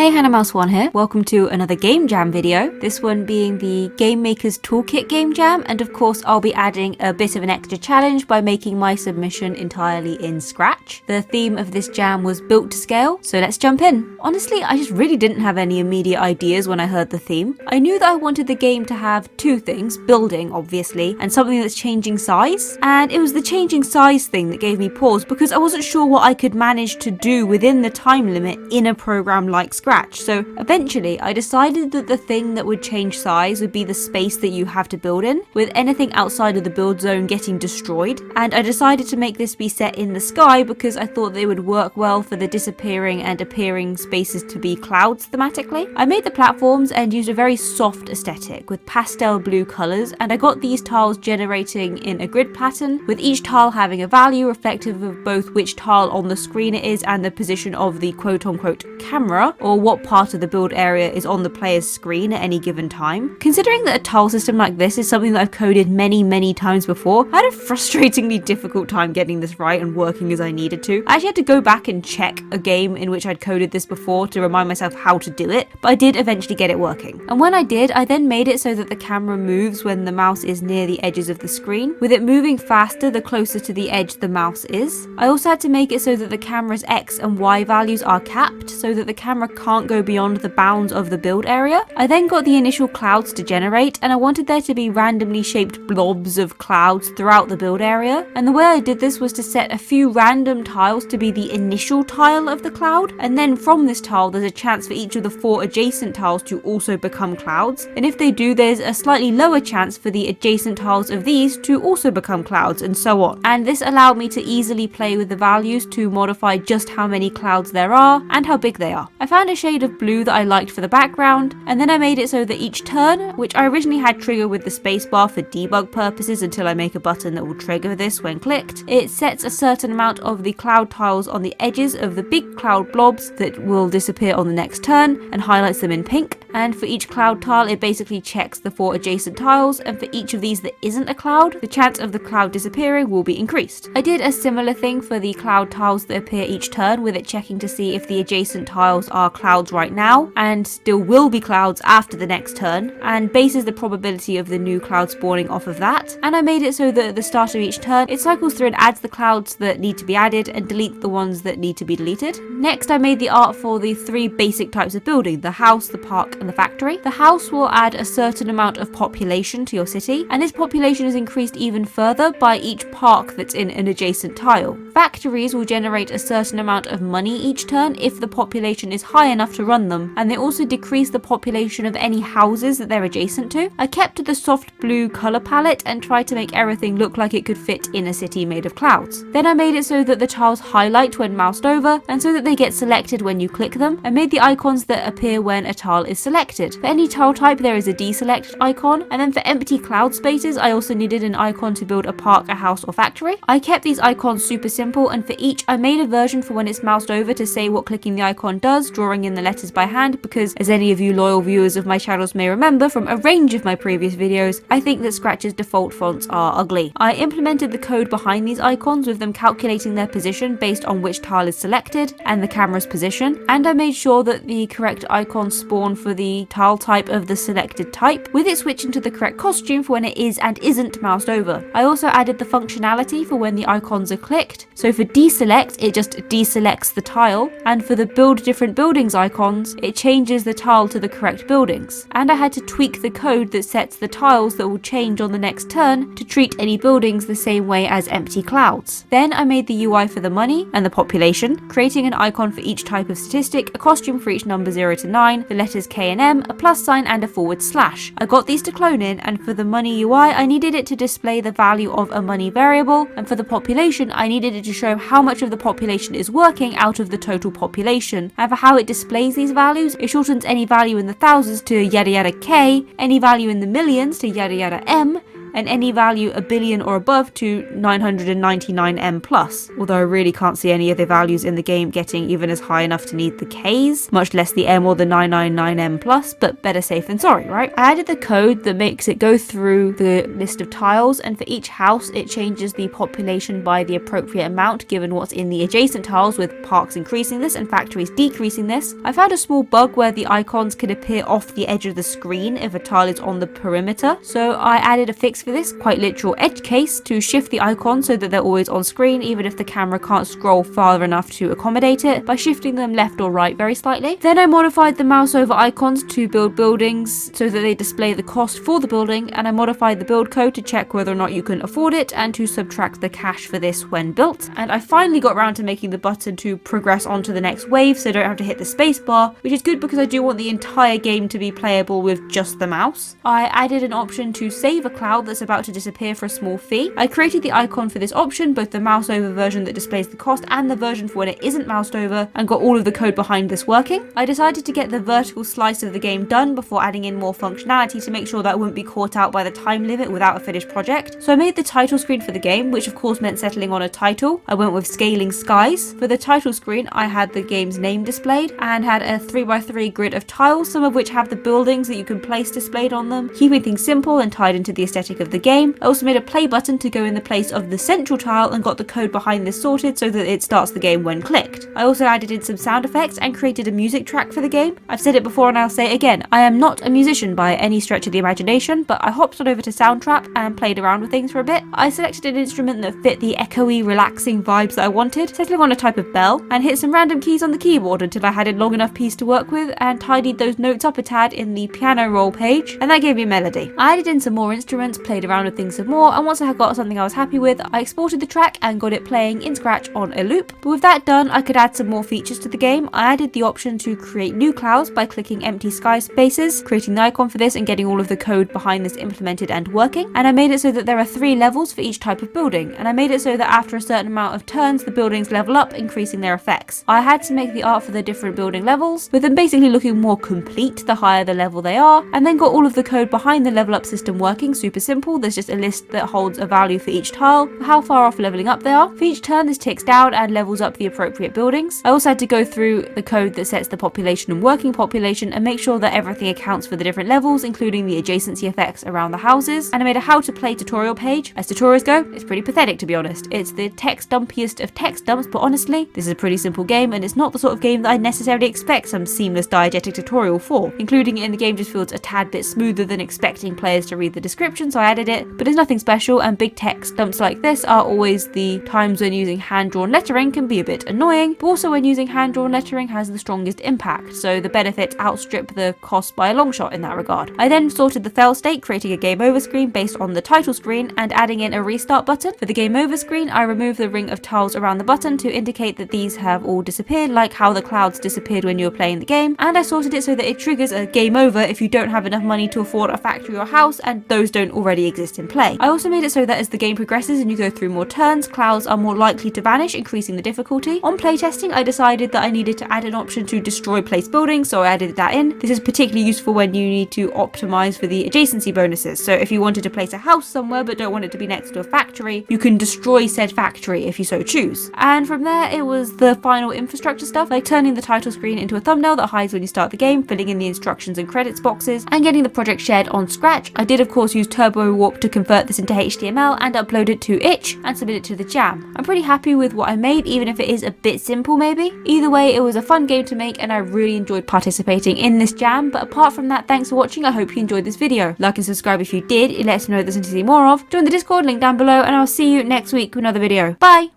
Hey, HannahMouse1 here. Welcome to another game jam video. This one being the Gamemaker's Toolkit game jam, and of course I'll be adding a bit of an extra challenge by making my submission entirely in Scratch. The theme of this jam was built to scale, so let's jump in. Honestly, I just really didn't have any immediate ideas when I heard the theme. I knew that I wanted the game to have two things, building obviously, and something that's changing size, and it was the changing size thing that gave me pause because I wasn't sure what I could manage to do within the time limit in a program like Scratch. So eventually I decided that the thing that would change size would be the space that you have to build in, with anything outside of the build zone getting destroyed. And I decided to make this be set in the sky because I thought they would work well for the disappearing and appearing spaces to be clouds thematically. I made the platforms and used a very soft aesthetic with pastel blue colours, and I got these tiles generating in a grid pattern, with each tile having a value reflective of both which tile on the screen it is and the position of the quote-unquote camera, or what part of the build area is on the player's screen at any given time. Considering that a tile system like this is something that I've coded many times before, I had a frustratingly difficult time getting this right and working as I needed to. I actually had to go back and check a game in which I'd coded this before to remind myself how to do it, but I did eventually get it working. And when I did, I then made it so that the camera moves when the mouse is near the edges of the screen, with it moving faster the closer to the edge the mouse is. I also had to make it so that the camera's X and Y values are capped, so that the camera can't go beyond the bounds of the build area. I then got the initial clouds to generate, and I wanted there to be randomly shaped blobs of clouds throughout the build area. And the way I did this was to set a few random tiles to be the initial tile of the cloud, and then from this tile there's a chance for each of the 4 adjacent tiles to also become clouds, and if they do, there's a slightly lower chance for the adjacent tiles of these to also become clouds, and so on. And this allowed me to easily play with the values to modify just how many clouds there are and how big they are. I found a shade of blue that I liked for the background, and then I made it so that each turn, which I originally had trigger with the spacebar for debug purposes until I make a button that will trigger this when clicked, it sets a certain amount of the cloud tiles on the edges of the big cloud blobs that will disappear on the next turn and highlights them in pink. And for each cloud tile it basically checks the 4 adjacent tiles, and for each of these that isn't a cloud, the chance of the cloud disappearing will be increased. I did a similar thing for the cloud tiles that appear each turn, with it checking to see if the adjacent tiles are clouds right now and still will be clouds after the next turn, and bases the probability of the new cloud spawning off of that. And I made it so that at the start of each turn it cycles through and adds the clouds that need to be added and deletes the ones that need to be deleted. Next, I made the art for the 3 basic types of building: the house, the park and the factory. The house will add a certain amount of population to your city, and this population is increased even further by each park that's in an adjacent tile. Factories will generate a certain amount of money each turn if the population is high enough to run them, and they also decrease the population of any houses that they're adjacent to. I kept the soft blue colour palette and tried to make everything look like it could fit in a city made of clouds. Then I made it so that the tiles highlight when moused over, and so that they get selected when you click them. I made the icons that appear when a tile is selected. For any tile type there is a deselect icon, and then for empty cloud spaces I also needed an icon to build a park, a house or factory. I kept these icons super simple, and for each I made a version for when it's moused over to say what clicking the icon does, drawing in the letters by hand, because as any of you loyal viewers of my channels may remember from a range of my previous videos, I think that Scratch's default fonts are ugly. I implemented the code behind these icons, with them calculating their position based on which tile is selected and the camera's position, and I made sure that the correct icons spawn for the tile type of the selected type, with it switching to the correct costume for when it is and isn't moused over. I also added the functionality for when the icons are clicked, so for deselect it just deselects the tile, and for the build different buildings icons it changes the tile to the correct buildings. And I had to tweak the code that sets the tiles that will change on the next turn to treat any buildings the same way as empty clouds. Then I made the UI for the money and the population, creating an icon for each type of statistic, a costume for each number 0 to 9, the letters K and M, a plus sign and a /. I got these to clone in, and for the money UI I needed it to display the value of a money variable, and for the population I needed it to show how much of the population is working out of the total population. And for how it displays these values, it shortens any value in the thousands to yada yada K, any value in the millions to yada yada M, and any value a billion or above to 999M plus, although I really can't see any of the values in the game getting even as high enough to need the Ks, much less the M or the 999M plus, but better safe than sorry, right? I added the code that makes it go through the list of tiles, and for each house it changes the population by the appropriate amount given what's in the adjacent tiles, with parks increasing this and factories decreasing this. I found a small bug where the icons can appear off the edge of the screen if a tile is on the perimeter, so I added a fix for this, quite literal edge case, to shift the icons so that they're always on screen even if the camera can't scroll far enough to accommodate it, by shifting them left or right very slightly. Then I modified the mouse over icons to build buildings so that they display the cost for the building, and I modified the build code to check whether or not you can afford it and to subtract the cash for this when built. And I finally got around to making the button to progress onto the next wave so I don't have to hit the space bar, which is good because I do want the entire game to be playable with just the mouse. I added an option to save a cloud that's about to disappear for a small fee. I created the icon for this option, both the mouse over version that displays the cost and the version for when it isn't moused over, and got all of the code behind this working. I decided to get the vertical slice of the game done before adding in more functionality to make sure that I wouldn't be caught out by the time limit without a finished project. So I made the title screen for the game, which of course meant settling on a title. I went with scaling skies. For the title screen I had the game's name displayed and had a 3x3 grid of tiles, some of which have the buildings that you can place displayed on them, keeping things simple and tied into the aesthetic of the game. I also made a play button to go in the place of the central tile and got the code behind this sorted so that it starts the game when clicked. I also added in some sound effects and created a music track for the game. I've said it before and I'll say it again, I am not a musician by any stretch of the imagination, but I hopped on over to Soundtrap and played around with things for a bit. I selected an instrument that fit the echoey, relaxing vibes that I wanted, settling on a type of bell, and hit some random keys on the keyboard until I had a long enough piece to work with, and tidied those notes up a tad in the piano roll page, and that gave me a melody. I added in some more instruments, played around with things some more, and once I had got something I was happy with, I exported the track and got it playing in Scratch on a loop. But with that done, I could add some more features to the game. I added the option to create new clouds by clicking empty sky spaces, creating the icon for this and getting all of the code behind this implemented and working. And I made it so that there are 3 levels for each type of building, and I made it so that after a certain amount of turns the buildings level up, increasing their effects. I had to make the art for the different building levels, with them basically looking more complete the higher the level they are, and then got all of the code behind the level up system working. Super simple. There's just a list that holds a value for each tile, how far off leveling up they are. For each turn this ticks down and levels up the appropriate buildings. I also had to go through the code that sets the population and working population and make sure that everything accounts for the different levels, including the adjacency effects around the houses. And I made a how to play tutorial page. As tutorials go, it's pretty pathetic to be honest. It's the text dumpiest of text dumps, but honestly, this is a pretty simple game and it's not the sort of game that I necessarily expect some seamless diegetic tutorial for. Including it in the game just feels a tad bit smoother than expecting players to read the description, so I added it, but it's nothing special, and big text dumps like this are always the times when using hand-drawn lettering can be a bit annoying, but also when using hand-drawn lettering has the strongest impact, so the benefits outstrip the cost by a long shot in that regard. I then sorted the fail state, creating a game over screen based on the title screen and adding in a restart button. For the game over screen, I removed the ring of tiles around the button to indicate that these have all disappeared, like how the clouds disappeared when you were playing the game, and I sorted it so that it triggers a game over if you don't have enough money to afford a factory or house and those don't already exist in play. I also made it so that as the game progresses and you go through more turns, clouds are more likely to vanish, increasing the difficulty. On playtesting, I decided that I needed to add an option to destroy place buildings, so I added that in. This is particularly useful when you need to optimize for the adjacency bonuses. So if you wanted to place a house somewhere but don't want it to be next to a factory, you can destroy said factory if you so choose. And from there, it was the final infrastructure stuff, like turning the title screen into a thumbnail that hides when you start the game, filling in the instructions and credits boxes, and getting the project shared on Scratch. I did of course use Turbo Warp to convert this into HTML and upload it to itch and submit it to the jam. I'm pretty happy with what I made, even if it is a bit simple maybe. Either way, it was a fun game to make and I really enjoyed participating in this jam. But apart from that, thanks for watching. I hope you enjoyed this video. Like and subscribe if you did, it lets me know there's something to see more of. Join the Discord, link down below, and I'll see you next week with another video. Bye!